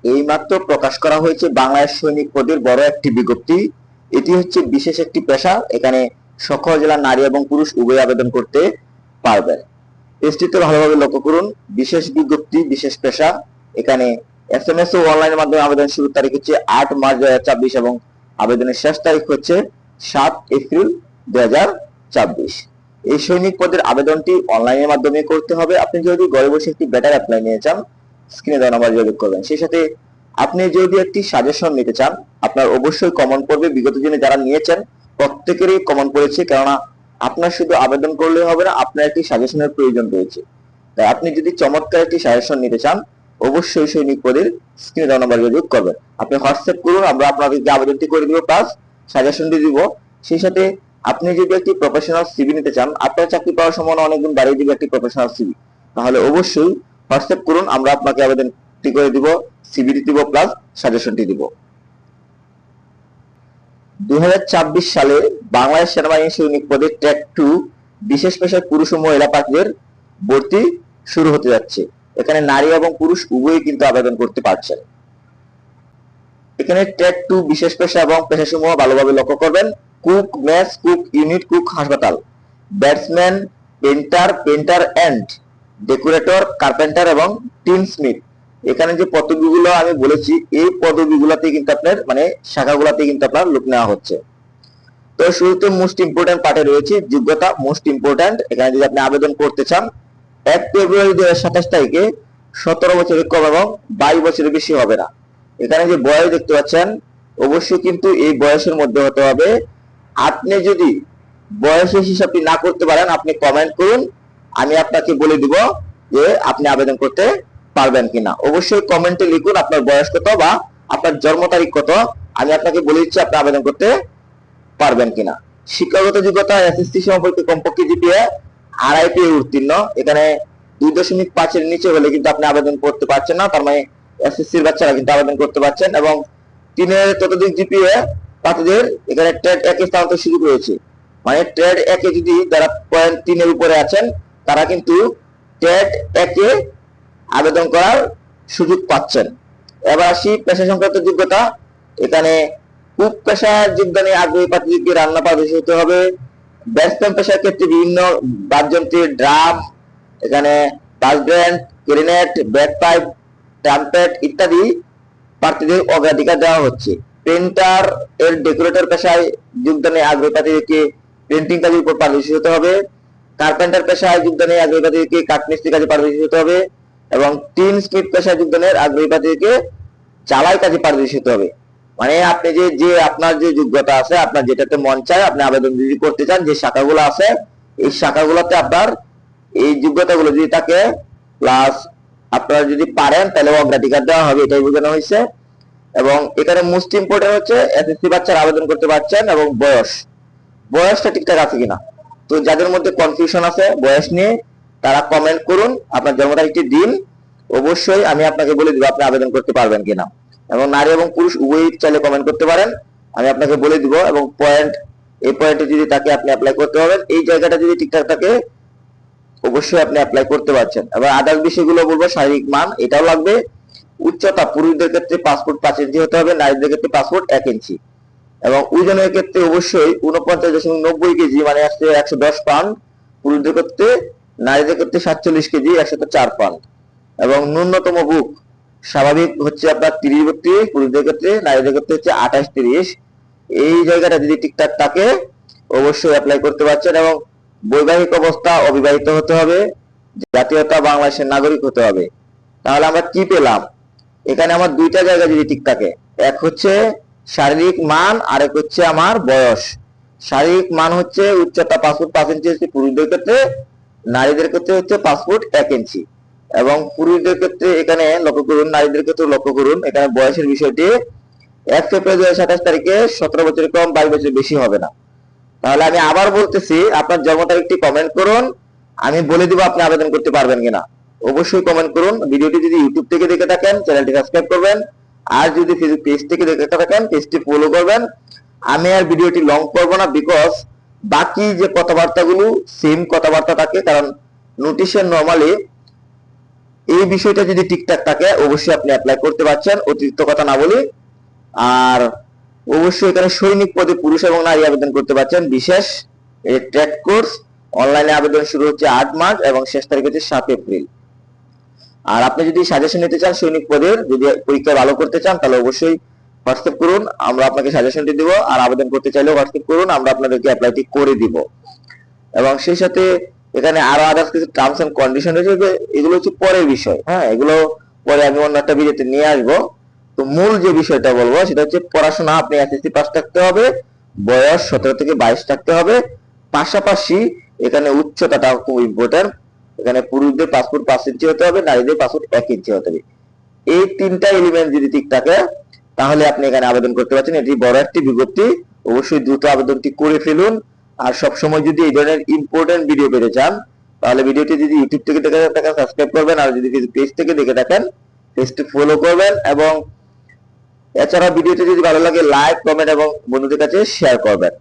এইমাত্র প্রকাশ করা হয়েছে বাংলাদেশ সৈনিক পদের বড় একটি বিজ্ঞপ্তি। এটি হচ্ছে বিশেষ একটি পেশা, এখানে সকল জেলার নারী এবং পুরুষ উভয় আবেদন করতে পারবেন। পেজটিতে ভালোভাবে লক্ষ্য করুন, বিশেষ বিজ্ঞপ্তি বিশেষ পেশা। এখানে SMS ও অনলাইনের মাধ্যমে আবেদন শুরুর তারিখ হচ্ছে 8 মার্চ 2024 এবং আবেদনের শেষ তারিখ হচ্ছে 7 এপ্রিল 2024। এই সৈনিক পদের আবেদনটি অনলাইনের মাধ্যমে করতে হবে। আপনি যদি ঘরে বসে একটি বেটার অ্যাপ্লাই নিয়ে চান, স্ক্রিনে দেওয়া নাম্বার যোগাযোগ করবেন। সেই সাথে আপনি যদি একটি সাজেশন নিতে চান, আপনার অবশ্যই কমন পড়বে। বিগত দিনে যারা নিয়েছেন প্রত্যেকেরই কমন পড়েছে, কেননা আপনার শুধু আবেদন করলে হবে না, আপনার একটি সাজেশনের প্রয়োজন রয়েছে। তাই আপনি যদি চমৎকার একটি সাজেশন নিতে চান, অবশ্যই সৈনিক পদের স্ক্রিনে দেওয়া নাম্বার যোগাযোগ করবেন। আপনি হোয়াটসঅ্যাপ করুন, আমরা আপনাদেরকে আবেদনটি করে দিব প্লাস সাজেশনটি দিব। সেই সাথে আপনি যদি একটি প্রফেশনাল সিভি নিতে চান, আপনার চাকরি পাওয়ার সম্ভাবনা অনেক গুণ বাড়িয়ে দিবে একটি প্রফেশনাল সিভি, তাহলে অবশ্যই হোয়াটসঅ্যাপ করুন, আমরা আপনাকে আবেদনটি করে দিব, সিভিটি দিব প্লাস সাজেশনটি দিব। 2024 সালে বাংলাদেশ সেনাবাহিনী সৈনিক পদে ট্র্যাক 2 বিশেষ পেশায় পুরুষ ও মহিলা প্রার্থীদের ভর্তি শুরু হতে যাচ্ছে। এখানে নারী এবং পুরুষ উভয়ই কিন্তু আবেদন করতে পারছেন। এখানে ট্র্যাক 2 বিশেষ পেশা এবং পেশাসমূহ ভালোভাবে লক্ষ্য করবেন। Cook, mess cook, unit cook হাসপাতাল, batsman, painter and decorator, carpenter এবং টিন স্মিথ। এখানে যে পদবিগুলো আমি বলেছি, এই পদবিগুলোতে কিন্তু আপনার শাখাগুলোতে কিন্তু আপনার লোক নেওয়া হচ্ছে। তো শুরুতে মোস্ট ইম্পর্টেন্ট পার্টে রয়েছে যোগ্যতা, মোস্ট ইম্পর্টেন্ট। এখানে যদি আপনি আবেদন করতে চান, 1 ফেব্রুয়ারি 2027 তারিখে 17 বছরের কম এবং 22 বছরের বেশি হবে না। এখানে যে বয়স দেখতে পাচ্ছেন, অবশ্যই কিন্তু এই বয়সের মধ্যে হতে হবে। আপনি যদি বয়সের হিসাবটি না করতে পারেন, আপনি কমেন্ট করুন, আমি আপনাকে বলে দিব যে আপনি আবেদন করতে পারবেন কিনা। অবশ্যই কমেন্টে লিখুন আপনার বয়স কত বা আপনার জন্ম তারিখ কত, আমি আপনাকে বলে দিচ্ছি আপনি আবেদন করতে পারবেন কিনা। শিক্ষাগত যোগ্যতা এসএসসি সম্পর্কে কমপক্ষে জিপিএ 2.5 পেয়ে উত্তীর্ণ। এখানে 2.5 এর নিচে হলে কিন্তু আপনি আবেদন করতে পারছেন না, তার মানে এসএসসির বাচ্চারা কিন্তু আবেদন করতে পারছেন। এবং 3 এর ততোধিক জিপিএ প্রার্থীদের এখানে ট্রেড 1 এ স্থানান্তর সুযোগ রয়েছে। মানে ট্রেড 1 এ যদি যারা 0.3 এর উপরে আছেন, তারা কিন্তু ট্রেড 1 এ আবেদন করার সুযোগ পাচ্ছেন। এবার আসি পেশা সংক্রান্ত যোগ্যতা। এখানে কুক পেশার যোগদানে আগ্রহী প্রার্থীদেরকে রান্না পারদর্শী হতে হবে। ব্যাটসম্যান পেশার ক্ষেত্রে বিভিন্ন বাদ্যযন্ত্রের ড্রাম, এখানে বাস ব্যান্ড, ক্লারিনেট, ব্যাকপাইপ, ট্রাম্পেট ইত্যাদি প্রার্থীদের অগ্রাধিকার দেওয়া হচ্ছে। পেন্টার এর ডেকোরেটর পেশায় যোগদানে আগ্রহী প্রার্থীদেরকে পেন্টিং কাজের উপর পারদর্শী হতে হবে। কার্পেন্টার পেশায় যোগদানে আগ্রহী প্রার্থীদেরকে কাঠমিস্ত্রি কাজে পারদর্শী হতে হবে এবং টিন স্মিথ পেশায় যোগদানের আগ্রহী প্রার্থীদেরকে চালাই কাজে পারদর্শী হতে হবে। মানে আপনি যে আপনার যে যোগ্যতা আছে, আপনার যেটাতে মন চায়, আপনি আবেদন যদি করতে চান, যে শাখাগুলো আছে এই শাখাগুলোতে আপনার এই যোগ্যতাগুলো যদি থাকে প্লাস আপনারা যদি পারেন, তাহলে অগ্রাধিকার দেওয়া হবে, এটাই বোঝানো হয়েছে। এবং এখানে মোস্ট ইম্পর্টেন্ট হচ্ছে এসএসসি বাচ্চারা আবেদন করতে পারছেন এবং বয়সটা ঠিকঠাক আছে কিনা। তো যাদের মধ্যে কনফিউশন আছে বয়স নিয়ে, তারা কমেন্ট করুন আপনার জন্ম তারিখটি দিন, অবশ্যই আমি আপনাকে বলে দিব আপনি আবেদন করতে পারবেন কিনা। এবং নারী এবং পুরুষ উভয়ই চাইলে কমেন্ট করতে পারেন, আমি আপনাকে বলে দিব। এবং এই পয়েন্টে যদি তাকে আপনি অ্যাপ্লাই করতে পারবেন, এই জায়গাটা যদি ঠিকঠাক থাকে অবশ্যই আপনি অ্যাপ্লাই করতে পারছেন। এবার আদার্স বিষয়গুলো বলবো, শারীরিক মান এটাও লাগবে। উচ্চতা পুরুষদের ক্ষেত্রে 5 ফুট 5 ইঞ্চি হতে হবে, নারীদের ক্ষেত্রে 5 ফুট 1 ইঞ্চি। এবং ওজনের ক্ষেত্রে অবশ্যই 49.90 কেজি, মানে আসছে 110 পাউন্ড পুরুষদের ক্ষেত্রে, নারীদের ক্ষেত্রে 47 কেজি 104 পাউন্ড। এবং ন্যূনতম বুক স্বাভাবিক হচ্ছে আপনার 30-32, পুরুষদের ক্ষেত্রে, নারীদের ক্ষেত্রে হচ্ছে 28-30। এই জায়গাটা যদি ঠিকঠাক থাকে অবশ্যই অ্যাপ্লাই করতে পারছেন। এবং বৈবাহিক অবস্থা অবিবাহিত হতে হবে, জাতীয়তা বাংলাদেশের নাগরিক হতে হবে। তাহলে আমরা কি পেলাম, এখানে আমার দুইটা জায়গা যদি ঠিক থাকে, এক হচ্ছে শারীরিক মান আর এক হচ্ছে আমার বয়স। শারীরিক মান হচ্ছে উচ্চতা 5 ফুট 5 ইঞ্চি হচ্ছে পুরুষদের ক্ষেত্রে, নারীদের ক্ষেত্রে হচ্ছে 5 ফুট 1 ইঞ্চি। এবং পুরুষদের ক্ষেত্রে এখানে লক্ষ্য করুন, নারীদের ক্ষেত্রে লক্ষ্য করুন, এখানে বয়সের বিষয়টি 1 ফেব্রুয়ারি 2027 তারিখে 17 বছরের কম 22 বছরের বেশি হবে না। তাহলে আমি আবার বলতেছি, আপনার জন্ম তারিখটি কমেন্ট করুন, আমি বলে দিব আপনি আবেদন করতে পারবেন কিনা। অবশ্যই কমেন্ট করুন। ভিডিওটি যদি ইউটিউব থেকে দেখে থাকেন, চ্যানেলটি সাবস্ক্রাইব করবেন, আর যদি ফেসবুক পেজ থেকে দেখে থাকেন, পেজটি ফলো করবেন। আমি আর ভিডিওটি লং করব না, বিকজ বাকি যে কথাবার্তাগুলো সেম কথাবার্তা থাকে, কারণ নোটিশে নরমালি এই বিষয়টা যদি ঠিকঠাক থাকে অবশ্যই আপনি অ্যাপ্লাই করতে পারছেন, অতিরিক্ত কথা না বলি। আর অবশ্যই এখানে সৈনিক পদে পুরুষ এবং নারী আবেদন করতে পারছেন। বিশেষ এই ট্রেড কোর্স অনলাইনে আবেদন শুরু হচ্ছে 8 মার্চ এবং শেষ তারিখ হচ্ছে 7 এপ্রিল। আর আপনি যদি সাজেশন নিতে চান সৈনিক পদের, যদি পরীক্ষা ভালো করতে চান, তাহলে অবশ্যই হোয়াটসঅ্যাপ করুন, আমরা আপনাকে সাজেশনটি দিব। আর আবেদন করতে চাইলেও হোয়াটসঅ্যাপ করুন, আমরা আপনাদেরকে অ্যাপ্লাইটি করে দিব। এবং সেই সাথে এখানে আরো আদার্স কিছু টার্মস এন্ড কন্ডিশন রয়েছে, এগুলো হচ্ছে পরের বিষয়। হ্যাঁ, এগুলো পরে আমি অন্য একটা ভিডিওতে নিয়ে আসবো। তো মূল যে বিষয়টা বলবো সেটা হচ্ছে পড়াশোনা আপনি এসএসসি পাস থাকতে হবে, বয়স 17 থেকে 22 থাকতে হবে। পাশাপাশি এখানে উচ্চতাটা খুব ইম্পর্টেন্ট। এখানে পুরুষদের পাসপোর্ট 5 ইঞ্চি হতে হবে, নারীদের পাসপোর্ট 1 ইঞ্চি হতে হবে। এই তিনটা এলিমেন্ট যদি ঠিক থাকে তাহলে আপনি এখানে আবেদন করতে পারছেন। এটি বড় একটি বিজ্ঞপ্তি, অবশ্যই দ্রুত আবেদনটি করে ফেলুন। আর সব সময় যদি এই ধরনের ইম্পর্টেন্ট ভিডিও পেতে চান তাহলে ভিডিওটি যদি ইউটিউব থেকে দেখে থাকেন সাবস্ক্রাইব করবেন, আর যদি পেজ থেকে দেখে থাকেন পেজটি ফলো করবেন। এবং এছাড়া ভিডিওটি যদি ভালো লাগে লাইক, কমেন্ট এবং বন্ধুদের কাছে শেয়ার করবেন।